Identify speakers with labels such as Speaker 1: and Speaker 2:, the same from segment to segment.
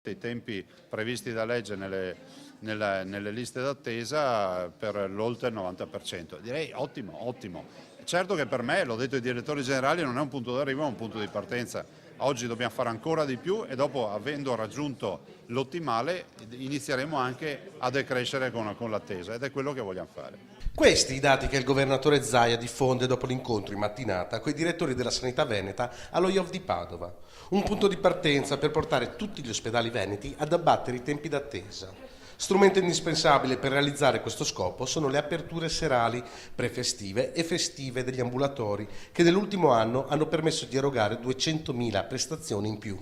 Speaker 1: I tempi previsti da legge nelle liste d'attesa per l'oltre il 90%. Direi ottimo, ottimo. Certo che per me, l'ho detto ai direttori generali, non è un punto d'arrivo ma un punto di partenza. Oggi dobbiamo fare ancora di più e dopo, avendo raggiunto l'ottimale, inizieremo anche a decrescere con l'attesa ed è quello che vogliamo fare.
Speaker 2: Questi i dati che il governatore Zaia diffonde dopo l'incontro in mattinata con i direttori della sanità veneta allo IOF di Padova. Un punto di partenza per portare tutti gli ospedali veneti ad abbattere i tempi d'attesa. Strumento indispensabile per realizzare questo scopo sono le aperture serali prefestive e festive degli ambulatori che nell'ultimo anno hanno permesso di erogare 200.000 prestazioni in più.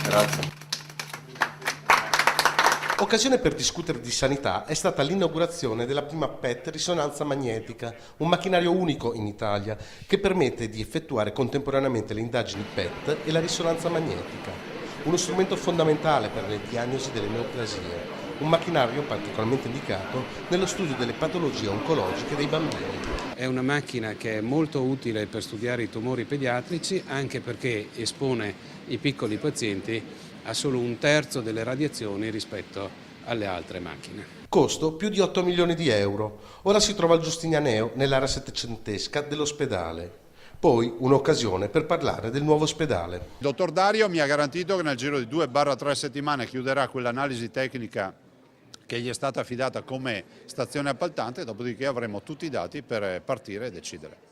Speaker 3: Grazie.
Speaker 2: Occasione per discutere di sanità è stata l'inaugurazione della prima PET risonanza magnetica, un macchinario unico in Italia che permette di effettuare contemporaneamente le indagini PET e la risonanza magnetica, uno strumento fondamentale per le diagnosi delle neoplasie, un macchinario particolarmente indicato nello studio delle patologie oncologiche dei bambini.
Speaker 4: È una macchina che è molto utile per studiare i tumori pediatrici anche perché espone i piccoli pazienti a solo un terzo delle radiazioni rispetto alle altre macchine.
Speaker 2: Costo più di 8 milioni di euro. Ora si trova al Giustinianeo, nell'area settecentesca dell'ospedale. Poi un'occasione per parlare del nuovo ospedale.
Speaker 1: Il dottor Dario mi ha garantito che nel giro di 2-3 settimane chiuderà quell'analisi tecnica che gli è stata affidata come stazione appaltante, dopodiché avremo tutti i dati per partire e decidere.